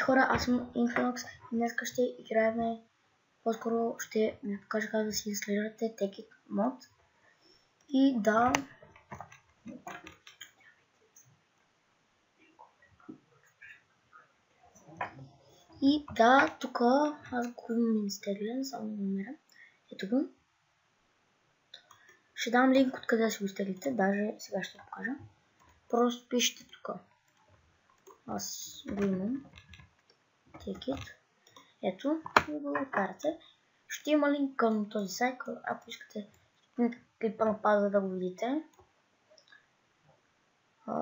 хора, аз съм Infinix и днес ще играем, по-скоро ще ви покажа как да си инсталирате Tekit мод. И да, тук аз го имам инсталиран, само да намеря. Ето го. Ще дам линк откъде да си го изтеглите, даже сега ще покажа. Просто пишете тук. Аз го имам. Tekit. Ето, и го откарате. Ще има линк към този сайт, ако искате клипа на паза да го видите.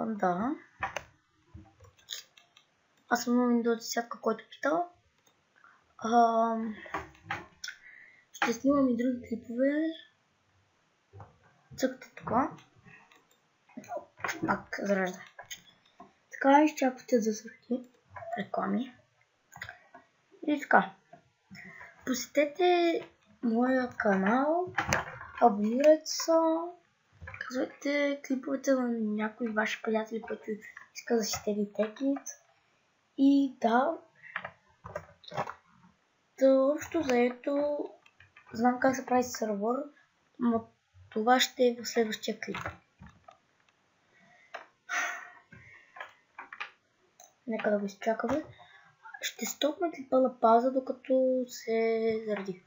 Да. Аз съм на Windows 10, който питал. Ще снимам и други клипове. Цъкате така. Пак заражда. Така изчаквате да заради реклами. И така. Посетете моя канал. Абонирайте се. Казвайте клиповете на някои ваши приятели, които иска да си теги Tekit. И да, общо заето знам как се прави сервер, но това ще е в следващия клип. Нека да го изчакаме. Ще стопна клипа на пауза, докато се заради.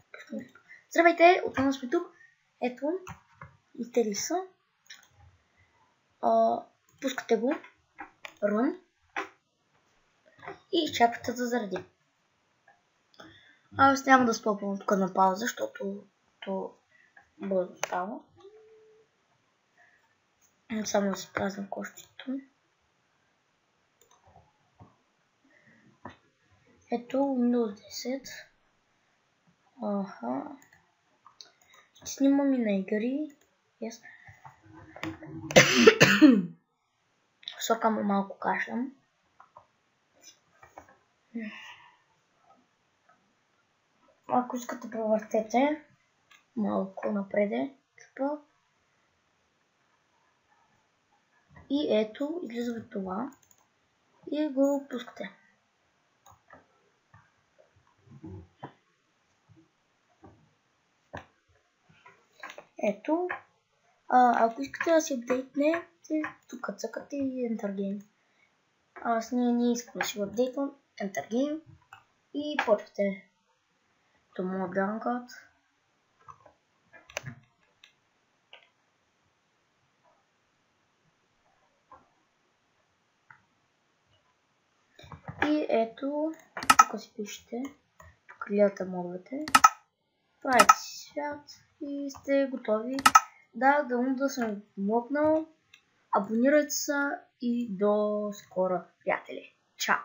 Здравейте, отново сме тук. Ето, изтегли са. Пускате го. Run. И изчаквате да заради. Аз няма да стопвам тук на пауза, защото то бързо става. Само да си празнам кощето. Ето Windows 10. Ще снимам и на игри. Yes. Сокам малко кашлям. Ако искате, провъртете малко напреде. И ето, излиза това. И го пускате. Ето. Ако искате да си апдейтне, тук цъкате и Enter Game. Аз не искам да си апдейтвам. Enter Game. И почвате. To more download. И ето, тук си пишете, тук гледате модовете, правите си свят и сте готови. Да съм помогнал, абонирайте се и до скоро, приятели. Чао!